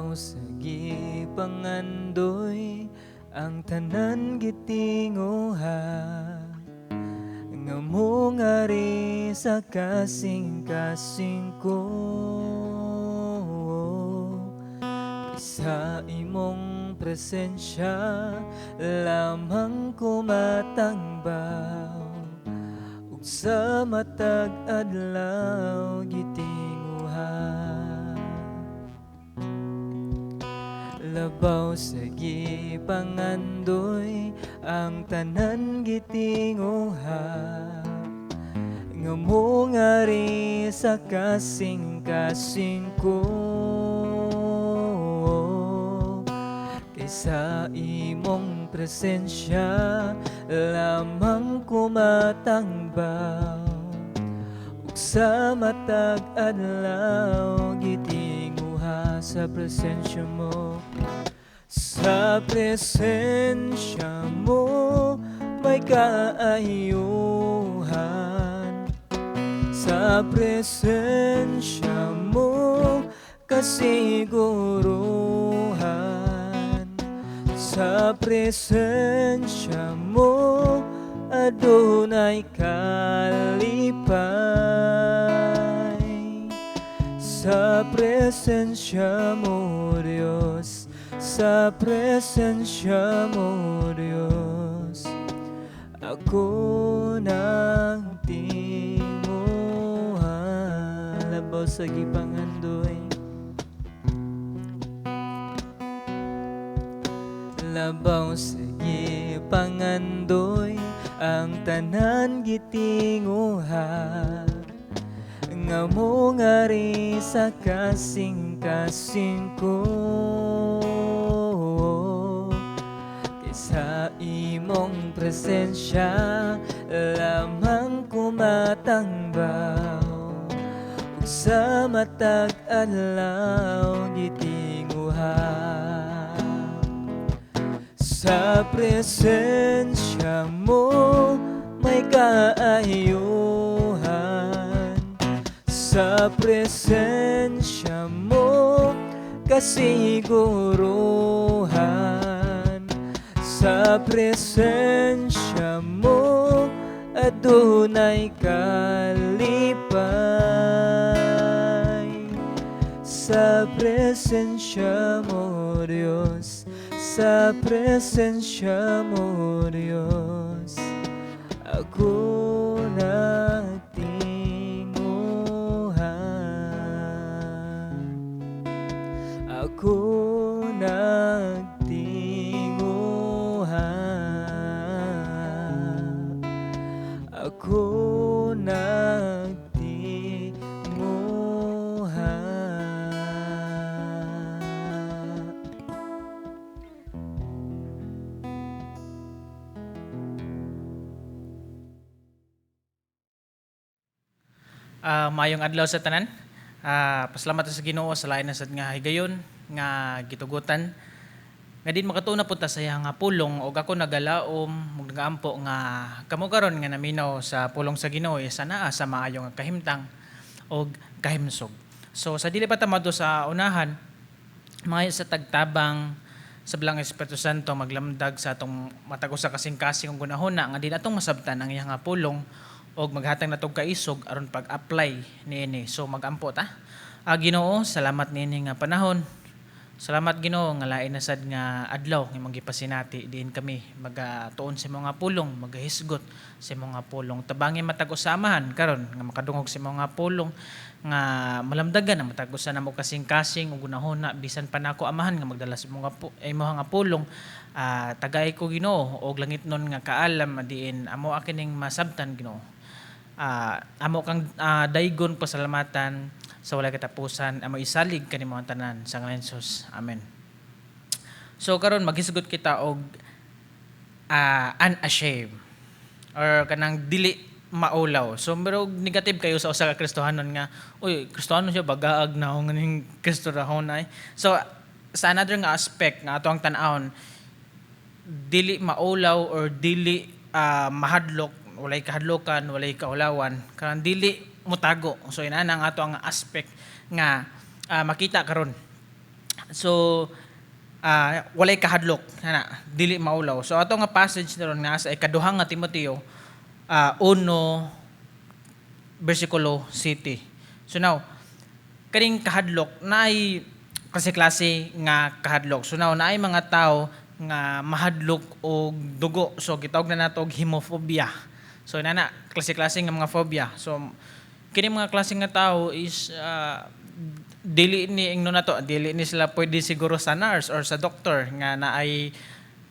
Labaw sa gipangandoy ang tanan gitinguha, nga mo ngari sa kasing-kasing ko. Sa imong presensya lamang ko matangbaw, ug sa matag adlaw gitinguha. Labaw sa gipangandoy ang tanan gitinguha, nga mo ngari sa kasing-kasing ko. Kaysa imong presensya lamang ko matangbaw, ug sa matag adlaw gitinguha. Sa presensya mo, sa presensya mo may kaayuhan. Sa presensya mo kasiguruhan. Sa presensya mo adunay kalipay. Sa presensya mo, Diyos, sa presensya mo, Diyos, ako nagtinguha. Labaw sa gipangandoy, labaw sa gipangandoy ang tanan gitinguha, nga mo ngari sa kasing-kasing ko. Kaysa imong presensya lamang ko matangbaw, ug sa matag adlaw gitinguha. Sa presensya mo may kaayuhan. Sa presensya mo kasiguruhan. Sa presensya mo adunay kalipay. Sa presensya mo, Diyos, sa presensya mo, Diyos, ako nagtinguha. Ako nagtinguha. Ako nagtinguha. Maayong adlaw sa tanan. Pasalamat sa Ginoo sa lain na sad nga higayon nga gitugutan. Nga din makatuna punta sa iya nga pulong og ako nagalaom ug nagaampo nga kamo karon nga naminaw sa pulong sa Ginoo sa naa sa maayo nga kahimtang og kahimsog. So sa dili pa ta madto sa unahan, mga sa tagtabang sa bilang Espiritu Santo maglamdag sa atong matag usa kasing-kasing ug gunahuna nga di natong masabtan ang iya nga pulong og maghatag natong kaisog aron pag-apply niini. So magampo ta. Ginoo, salamat niini nga panahon. Salamat Ginoo nga lain na sad nga adlaw nga magipasinati diin kami magatuon sa mga pulong, magahisgot sa mga pulong. Tabangin matag usamahan karon nga makadungog sa mga pulong nga malamdagan ang matag usa namo kasing-kasing ug gunahuna bisan pa nako amahan nga magdala sa mga nga pulong. Tagay ko Ginoo og langitnon nga kaalam diin amo akining masabtan Ginoo. Amo kang daygon pasalamatan sa walay katapusan, amo isalig kanimo ang tanan sa ngalan ni Jesus. Amen. So karon maghisgot kita og unashamed or kanang dili maulaw. So pero negative kayo sa usa ka Kristohanon nga, uy, Kristohanon siya bagaag na ang ning Kristohanon ay. So sa another nga aspect nga ato ang tan-awon, dili maulaw or dili mahadlok, walay kahadlokan, walay kaulawan, kanang dili mutago. So inana ang ato ang aspect nga makita karon. So walay kahadlok ana dili maulaw. So ato nga passage naron nga sa ikaduha nga Timoteo 1 versikulo 7. So now kaning kahadlok naay klase-klase nga kahadlok. So now naay mga tao nga mahadlok og dugo. So gitawag na nato og hemophobia. So nana klase-klase nga mga phobia. So kini mga klase nga tao is dili ni ingno nato, dili ni sila pwede siguro sa nurse or sa doctor nga naay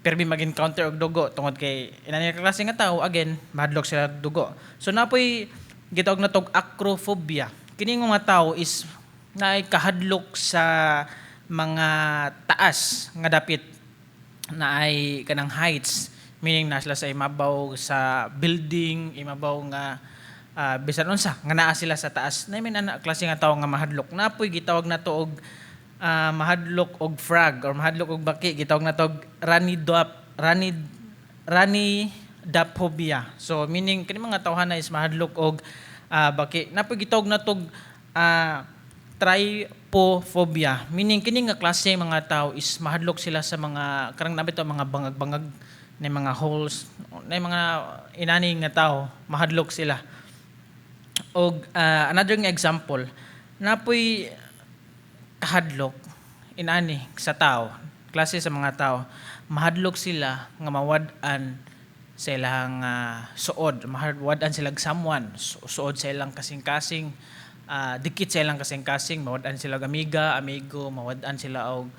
permi mag-encounter og dugo tungod kay inani nga klase nga tao again mahadlok sila og dugo. So napoy gitawag na tog acrophobia. Kini nga mga tao is naay kahadlok sa mga taas nga dapit naay kanang heights, meaning na sila sa imabaw sa building, imabaw nga bisan unsa nga naa sila sa taas. Na may klase nga tawo nga mahadlok. Napoy gitawag nato og mahadlok og frog or mahadlok og baki, gitawag nato og ranidaphobia. So meaning kini mga tawhana is mahadlok og baki. Napoy gitawag nato og trypophobia, meaning kini nga klase mga tao is mahadlok sila sa mga karang nabito mga bangag-bangag na mga holes na mga inani nga tao mahadlok sila. Og another nga example, napoy kahadlok inani sa tao, klase sa mga tao, mahadlok sila nga mawad-an sa ilang suod, mawad-an sila someone, suod sa ilang kasing-kasing, dikit sa ilang kasing-kasing, mawad-an sila amigo, mawad-an sila og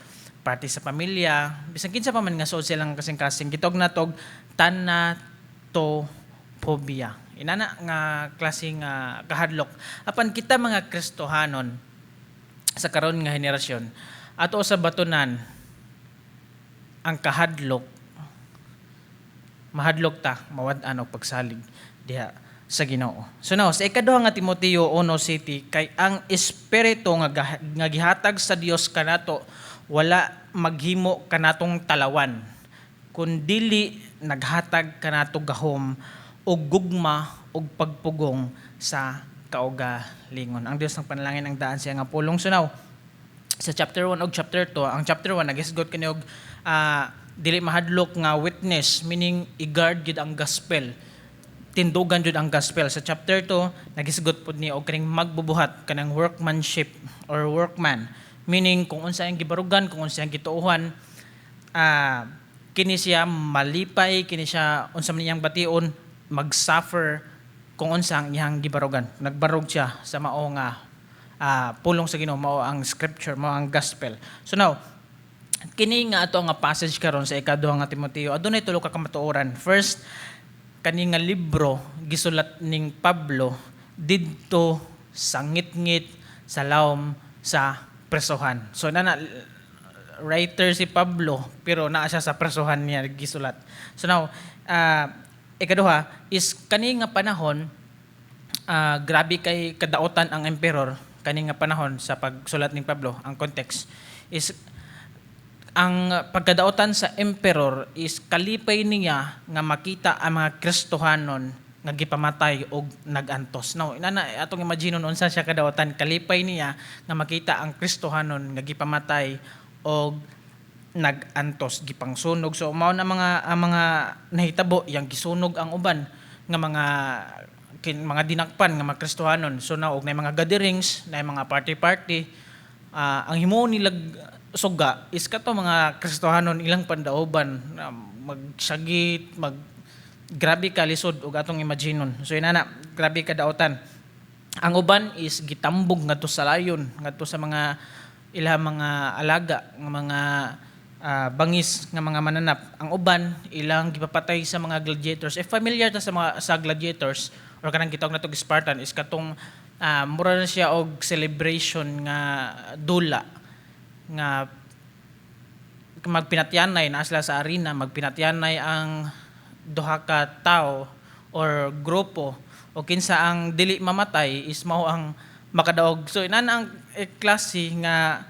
parte sa pamilya, bisan kinsa pa man nga suod sa ilang kasing-kasing, gitawag natog thanatophobia. Inana nga klaseng kahadlok. Apan kita mga Kristohanon sa karon nga henerasyon, ato sa batunan ang kahadlok, mahadlok ta, mawad-an og pagsalig diha sa Ginoo. So now, sa ikaduha nga Timoteo 1:7, kay ang espiritu nga gihatag sa Dios kanato wala maghimo kanatong talawan, kundili naghatag kanato gahom og gugma og pagpugong sa kaugalingon. Ang Dios ng panalangin ang daan siya nga pulong. So now, sa chapter 1 og chapter 2, ang chapter 1 nagisgot kani og dili mahadlok nga witness, meaning i-guard gid ang gospel, tindugan jud ang gospel. Sa chapter 2 nagisgot pud ni og kaning magbubuhat kanang workmanship or workman, meaning kung unsa ang gibarugan, kung unsa ang gituohan, kini siya malipay, kini siya unsa man iyang bation, mag-suffer kung unsa ang iyang gibarugan. Nagbarog siya sa mao nga pulong sa Ginoo, mao ang scripture, mao ang gospel. So now, kini nga ato nga passage karon sa ikaduha nga Timoteo, adunay tulo ka kamatuoran. First, kani nga libro gisulat ning Pablo didto sa ngit-ngit sa lawom sa presohan. So na writer si Pablo pero naa siya sa presohan niya gisulat. So now, ikaduha is kani nga panahon, grabe kay kadaotan ang emperor kani nga panahon sa pagsulat ning Pablo. Ang context is ang pagkadaotan sa emperor is kalipay niya nga makita ang mga Kristohanon nga gipamatay og nagantos. Now inana atong imagine unsa siya kadaotan, kalipay niya nga makita ang Kristohanon nga gipamatay og nagantos, gipangsunog. So mao na mga nahitabo yang gisunog ang uban nga mga dinakpan nga mga Kristohanon. So na og nay mga gatherings, nay mga party, ang himuon nila suga is kato mga Kristohanon ilang pandaoban, magsagit, grabe ka lisod og atong imaginon. So inana, grabe ka daotan. Ang uban is gitambog ngadto sa layon, ngadto sa mga ilang mga alaga nga mga bangis nga mga mananap. Ang uban ilang gipapatay sa mga gladiators. If familiar ta sa gladiators or kanang gitawag natong Spartan, is katong mura na siya og celebration nga dula nga magpinatyanay na sila sa arena, magpinatyanay ang duha ka tao or grupo o kinsa ang dili mamatay is mao ang makadaog. So inana ang klase nga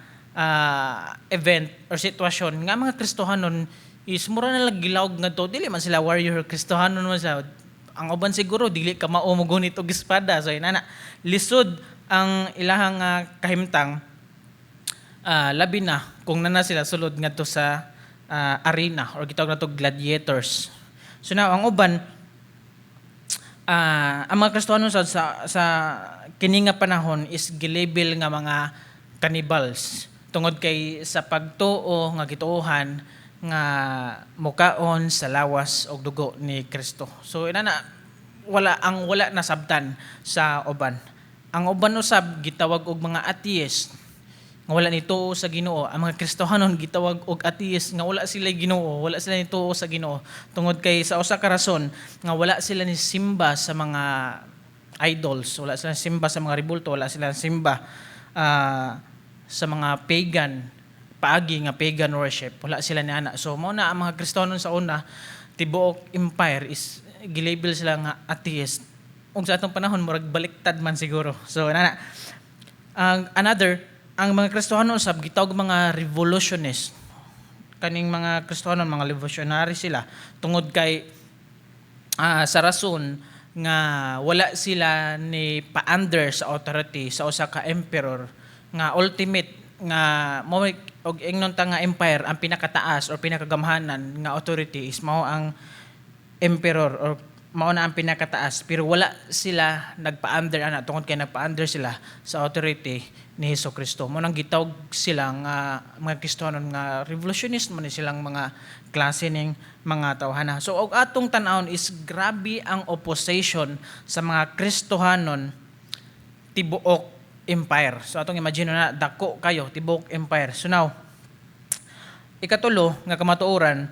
event or sitwasyon nga mga Kristohanon is mura na lang gilawg ngadto, dili man sila warrior Kristohanon man sa ang uban siguro dili ka mao mo gunit og espada. So inana lisod ang ilahang kahimtang labi na kung nana sila sulod ngadto sa arena or gitawag nato gladiators. So now ang uban ang mga Kristiyano sa kini nga panahon is gilabel nga mga cannibals tungod kay sa pagtuo nga gituohan nga mukaon sa lawas og dugo ni Kristo. So inana wala nasabtan sa uban. Ang uban usab gitawag og mga atheist nga wala nituo sa Ginoo. Ang mga Kristohanon gitawag og atheist nga wala sila Ginoo, wala sila nituo sa Ginoo tungod kay sa usa ka rason nga wala sila ni simba sa mga idols, wala sila simba sa mga rebulto, wala sila simba sa mga pagan paagi nga pagan worship, wala sila ni ana. So mao na ang mga Kristohanon sa una tibuok empire is gilabel sila nga atheist. Ug sa atong panahon murag baliktad man siguro. So ang mga Kristohano usab gitawag mga revolutionist. Kaning mga Kristohano mga revolutionary sila tungod kay sa rason nga wala sila ni pa-under sa authority sa usa ka emperor nga ultimate nga mo og ingnon ta nga empire ang pinakataas or pinakagamhanan nga authority is mao ang emperor or mao na ang pinakataas, pero wala sila nagpa-under ana tungod kay nagpa-under sila sa authority ni Hesukristo. Mo nang gitawag sila nga mga Kristohanon nga revolutionist man silang mga klase ning mga tawhana. So og atong tan-awon is grabe ang opposition sa mga Kristohanon tibuok empire. So atong imagine na dako kayo tibuok empire. So now ikatulo nga kamatuoran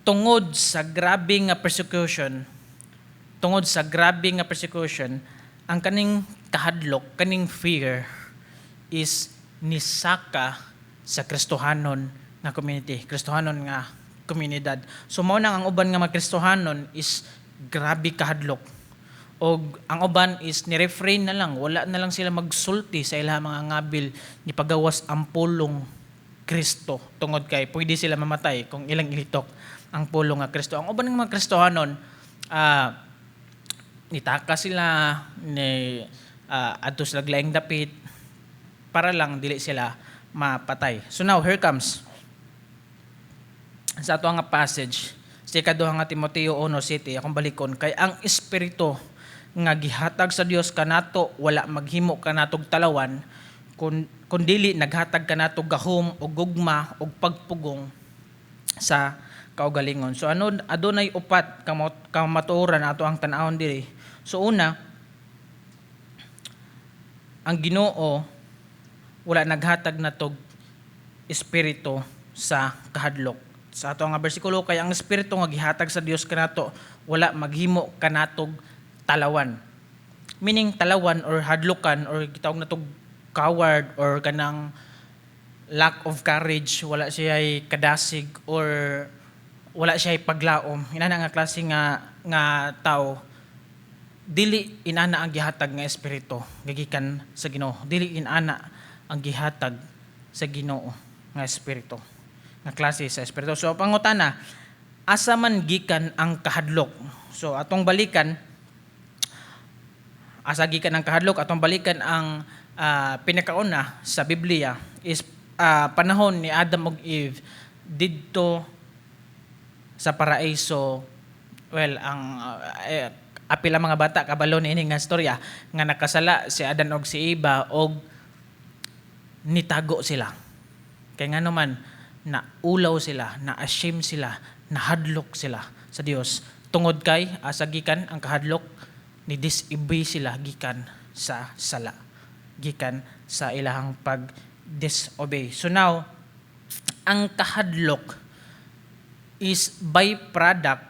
tungod sa grabe nga persecution, ang kaning kahadlok, kaning fear is nisaka sa Kristohanon nga community, Kristohanon nga komunidad. So mao nang ang uban nga mga Kristohanon is grabe kahadlok. Og ang uban is ni-refrain na lang, wala na lang sila magsulti sa ilang mga ngabil ni pagawas ang pulong Kristo tungod kay pwede sila mamatay kung ilang ilitok ang pulong nga Kristo. Ang uban ng mga Kristohanon nitaka sila ni adto sila laing dapit para lang dili sila mapatay. So now here comes sa ato nga passage sa ikaduha nga Timoteo 1:7 akong balikon kay ang espiritu nga gihatag sa Dios kanato wala maghimo kanatog talawan kun dili naghatag kanatog gahom o gugma o pagpugong sa kaugalingon. So adunay upat kamatuoran ato ang tan-awon diri. So una, ang Ginoo wala naghatag natog espiritu sa kahadlok. Sa ato nga bersikulo kay ang espiritu nga gihatag sa Dios kanato wala maghimo kanatog talawan. Meaning talawan or hadlukan or gitawag natog coward or kanang lack of courage, wala siya kadasig or wala siya paglaom. Inana nga klase nga tao dili inana ang gihatag nga espiritu gikan sa Ginoo. Dili inana ang gihatag sa Ginoo nga espiritu. Nga klase sa espiritu. So pangutana, asa man gikan ang kahadlok? So atong balikan asa gikan ang kahadlok, atong balikan ang pinakauna sa Biblia is panahon ni Adam ug Eve didto sa paraiso. Well, ang apila mga bata kabalo ni ini nga storya nga nakasala si Adan og si Eva og nitago sila. Kay ngano man naulaw sila, na-ashame sila, nahadlok sila sa Dios tungod kay asa gikan ang kahadlok ni disobey sila gikan sa sala, gikan sa ilahang pag-disobey. So now ang kahadlok is byproduct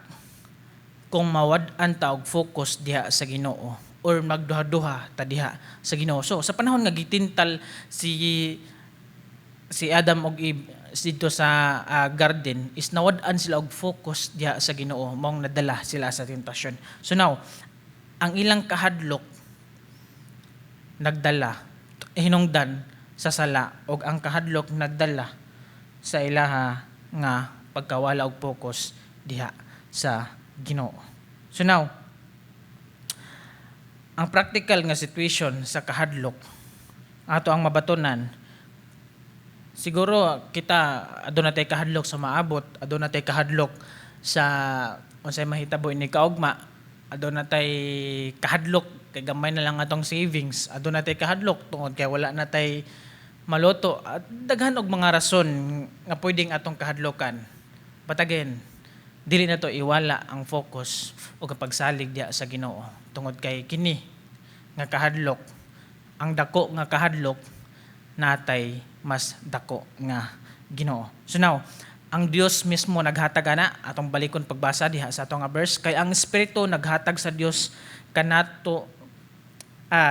kung mawad-an ta og focus diha sa Ginoo or magduha-duha ta diha sa Ginoo. So sa panahon nga gitintal si Adam og Eve dito sa garden is nawad-an sila og focus diha sa Ginoo, mong nadala sila sa tentasyon. So now ang ilang kahadlok nagdala hinungdan sa sala og ang kahadlok nagdala sa ilaha nga pagkawala og focus diha sa Ginoo. So now, ang practical nga situation sa kahadlok ato ang mabatunan siguro kita aduna tay kahadlok sa maabot, aduna tay kahadlok sa unsay mahitabo ni kaugma, aduna tay kahadlok kay gamay na lang atong savings, aduna tay kahadlok tungod kay wala na tay maloto at daghan og mga rason nga pwedeng atong kahadlokan. But again, dili na to iwala ang focus o kapagsalig diya sa Ginoo tungod kay kini nga kahadlok, ang dako nga kahadlok natay mas dako nga Ginoo. So now, ang Dios mismo naghatag ana atong balikon pagbasa diha sa atong verse kay ang Espiritu naghatag sa Dios kanato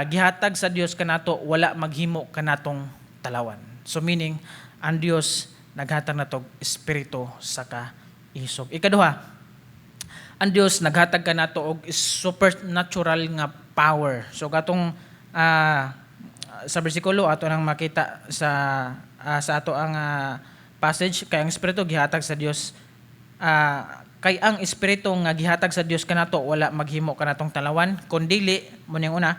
gihatag sa Dios kanato wala maghimo kanatong talawan. So meaning ang Dios naghatag nato Espiritu sa kaisog. Ikaduha, ang Dios naghatag kanato og supernatural nga power. So katong sa bersikulo ato nang makita sa ato ang passage kay ang espiritu gihatag sa Dios kay ang espiritu nga gihatag sa Dios kanato wala maghimo kanatong talawan kundili mo ning una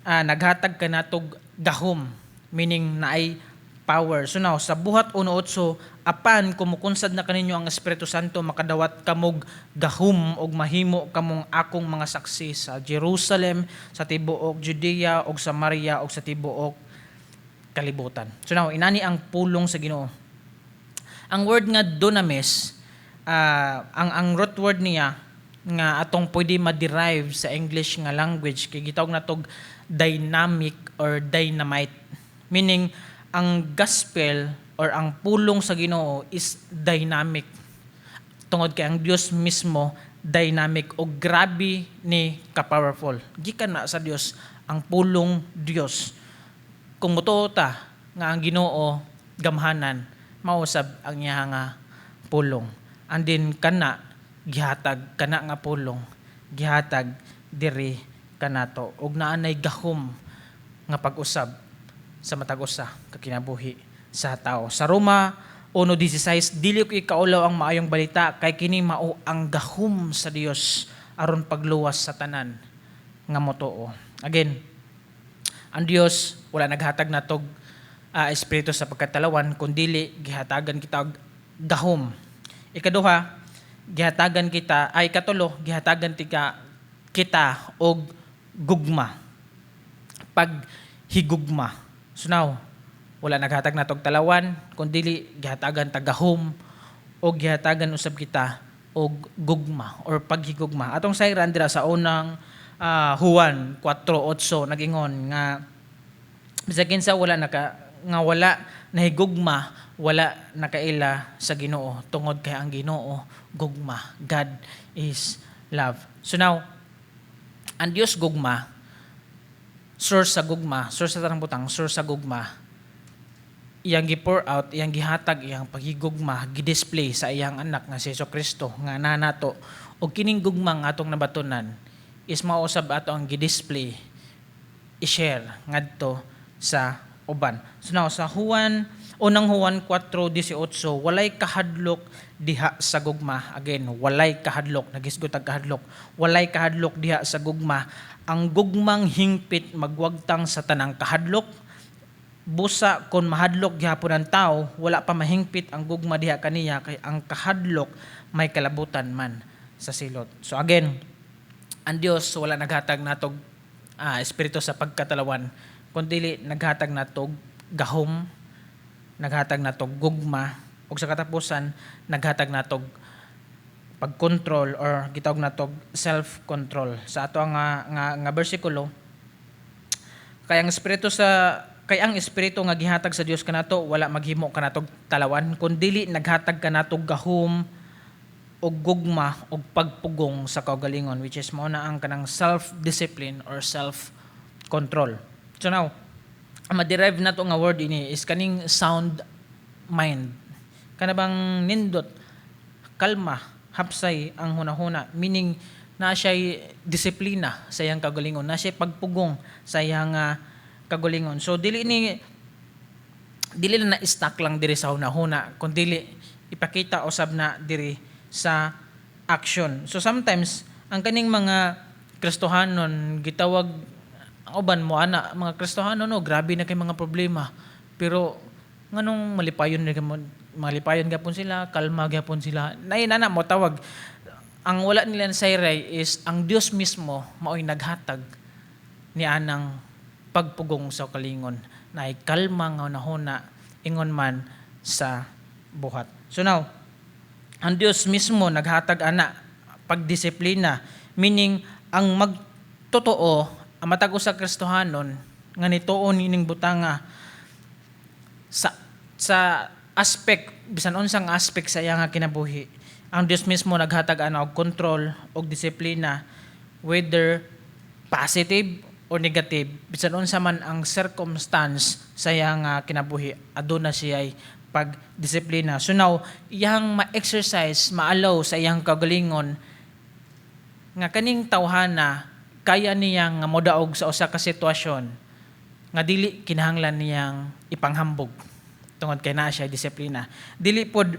naghatag kanatog gahom meaning naay power. So now sa buhat 1:8 apan kumukunsad na kaninyo ang Espiritu Santo makadawat kamog gahom og mahimo kamong akong mga saksi sa Jerusalem, sa tibuok Judea ug Samaria ug sa tibuok kalibutan. So now inani ang pulong sa Ginoo. Ang word nga dunamis ang root word niya nga atong pwede ma-derive sa English nga language kay gitawag natog dynamic or dynamite, meaning ang gospel or ang pulong sa Ginoo is dynamic. Tungod kay ang Dios mismo dynamic o grabe ni ka-powerful. Gikan na sa Dios ang pulong Dios. Kung mutuo ta nga ang Ginoo gamhanan, mausab ang iya nga pulong. And then kana gihatag kana nga pulong, gihatag diri kanato ug naanay gahom nga pag-usab sa matag usa ka kinabuhi sa tao. Sa Roma 1:16, dili ko ikaulaw ang maayong balita kay kini mao ang gahom sa Dios aron pagluwas sa tanan nga motuo. Again, ang Dios wala naghatag natog espiritu sa pagkatalawan kundi gihatagan kita og gahom. Ikaduha, gihatagan kita katulo, gihatagan kita og gugma. Paghigugma. So now, wala naghatag natog talawan kundi gihatagan ta gahom o gihatagan usab kita og gugma or paghigugma. Atong sayran dira sa unang Juan 4:8 nagingon nga bisag kinsa wala nahigugma, wala nakaila sa Ginoo tungod kay ang Ginoo gugma. God is love. So now, ang Dios gugma, source sa gugma, source sa tanang butang, source sa gugma, iyang gi-pour out, iyang gihatag, iyang paghigugma, gi-display sa iyang anak nga si Jesucristo nga nanato. O kining gugma nga atong nabatunan is mausab ato ang gi-display, i-share ngadto sa uban. So now, sa unang Juan 4:18, walay kahadlok diha sa gugma. Again, walay kahadlok, nagisgot ang kahadlok. Walay kahadlok diha sa gugma. Ang gugmang hingpit magwagtang sa tanang kahadlok. Busa kon mahadlok gihapon ang tao, wala pa mahingpit ang gugma diha kaniya kay ang kahadlok may kalabutan man sa silot. So again, ang Dios wala naghatag natog espiritu sa pagkatalawan, kundi naghatag natog gahom, naghatag natog gugma, ug sa katapusan naghatag natog pagkontrol or gitawag natog self-control. Sa ato nga bersikulo, kay ang espiritu nga gihatag sa Dios kanato wala maghimo kanatog talawan kundi naghatag kanatog gahom og gugma og pagpugong sa kaugalingon, which is mao na ang kanang self-discipline or self-control. So now, ang ma-derive nato nga word ini is kaning sound mind. Kana bang nindot, kalma, hapsay ang hunahuna, meaning na siya disiplina sa iyang kaugalingon, na siya pagpugong sa iyang kagulingon. So dili na stuck lang diri sa hunahuna, kundi ipakita usab na diri sa action. So sometimes ang kaning mga Kristohanon gitawag ang uban mo ana mga Kristohanon no, grabe na kay mga problema. Pero nganong malipayon gapon sila, kalma gapon sila. Nana mo tawag. Ang wala nila sayray is ang Dios mismo mao'y naghatag ni anang pagpugong sa kalingon na ay kalma nga nahuna ingon man sa buhat. So now, ang Dios mismo naghatag ana pagdisiplina, meaning ang magtotoo, ang matag sa Kristohanon nga nituon ining butanga sa aspect, bisan unsang aspect sa iya nga kinabuhi. Ang Dios mismo naghatag ana og control og disiplina, whether positive or negative, bisan unsa man ang circumstance sa iya nga kinabuhi, aduna siya'y pagdisiplina. So now, iyang ma-exercise, ma-allow sa iyang kagalingon nga kaning tawhana kaya niyang modaog sa usa ka sitwasyon nga dili kinahanglan niyang ipanghambog tungod kay naa siya disiplina. Dili pod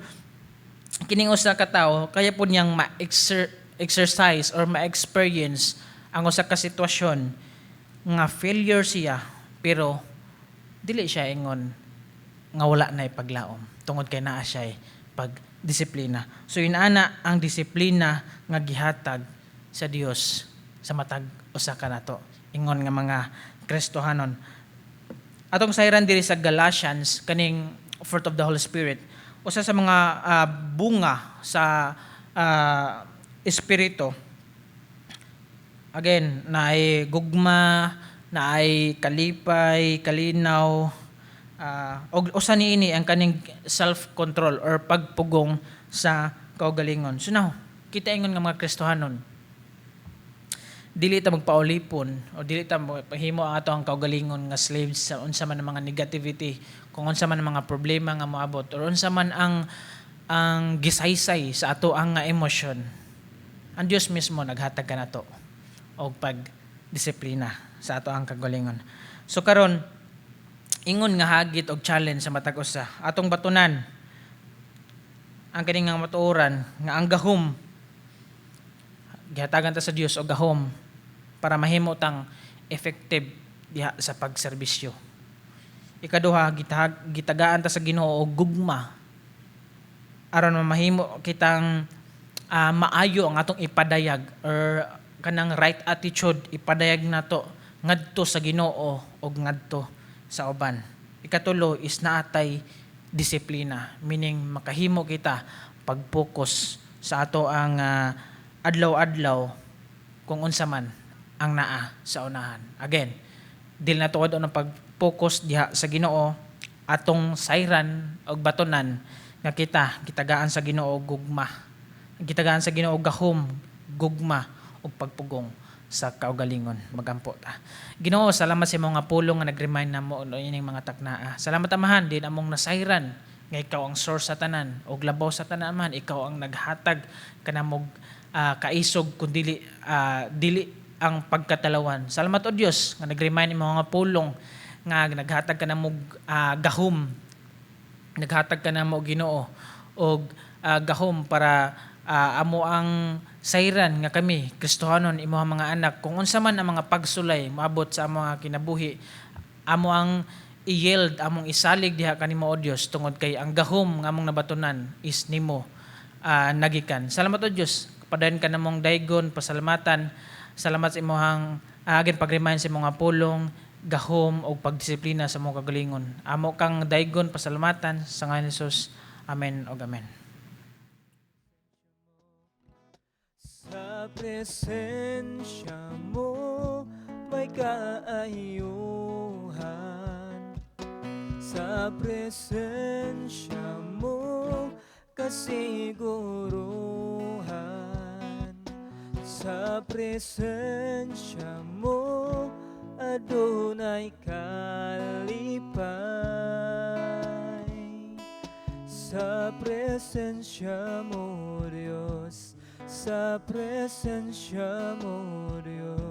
kining usa ka tawo kaya pod niyang ma-exercise or ma-experience ang usa ka sitwasyon nga failure siya pero dili siya ingon nga wala na ipaglaom tungod kay naa siya pagdisiplina. So inaana ang disiplina nga gihatag sa Dios sa matag usa ka nato ingon nga mga Kristohanon. Atong sayran diri sa Galatians kaning fruit of the Holy Spirit, usa sa mga bunga sa espiritu. Again, naay gugma, naay kalipay, kalinaw, og usa niini ang kaning self-control or pagpugong sa kaugalingon. So now, kita ingon nga mga Kristohanon, dili ta magpaulipon o dili ta pahimo ang ato ang kaugalingon nga slaves sa unsa man ang mga negativity, kung unsa man ang mga problema nga moabot or unsa man ang gisaysay sa ato ang nga emosyon. Ang Dios mismo naghatag kanato og pagdisiplina sa ato ang kaugalingon. So karon ingon nga hagit og challenge sa matag usa atong batunan ang kaning nga matuoran nga ang gahom gihatagan ta sa Dios og gahom para mahimo tang effective diha sa pagserbisyo. Ikaduha, gitagaan ta sa Ginoo og gugma aron mahimo kitang maayo ang atong ipadayag or kanang right attitude ipadayag nato ngadto sa Ginoo og ngadto sa uban. Ikatulo is naatay disiplina, meaning makahimo kita pag-focus sa ato ang adlaw-adlaw kung unsa man ang naa sa unahan. Again, dili na tuod ang pag-focus diha sa Ginoo atong sayran og batonan nga kitagaan sa Ginoo gugma. Kitagaan sa Ginoo gahom, gugma ug pagpugong sa kaugalingon. Magampo ta. Ginoo, salamat sa imong nga pulong nga nag-remind namo ining mga taknaa. Salamat amahan din among nasayran nga ikaw ang source sa tanan og labaw sa tanan man ikaw ang naghatag kanamog kaisog kun dili ang pagkatalawan. Salamat o Dios nga nag-remind imong mga pulong nga naghatag ka namog gahom, naghatag ka namo Ginoo og gahom para amo ang sayran nga kami Kristohanon imong mga anak kung unsa man ang mga pagsulay moabot sa mga kinabuhi amo ang i-yield among isalig diha kanimo o Dios tungod kay ang gahom nga among nabatunan is nimo nagikan. Salamat o Dios, padayon ka namong daygon, pasalamatan. Salamat sa imong agin pag-remind sa imong pulong, gahom o pagdisiplina sa imong kagalingon. Amo kang daygon, pasalamatan sa ngalan ni Jesus. Amen o amen. Sa presensya mo may kaayuhan, sa presensya mo kasiguruhan, sa presensya mo adunay kalipay, sa presensya mo Diyos, sa presensya mo Diyos.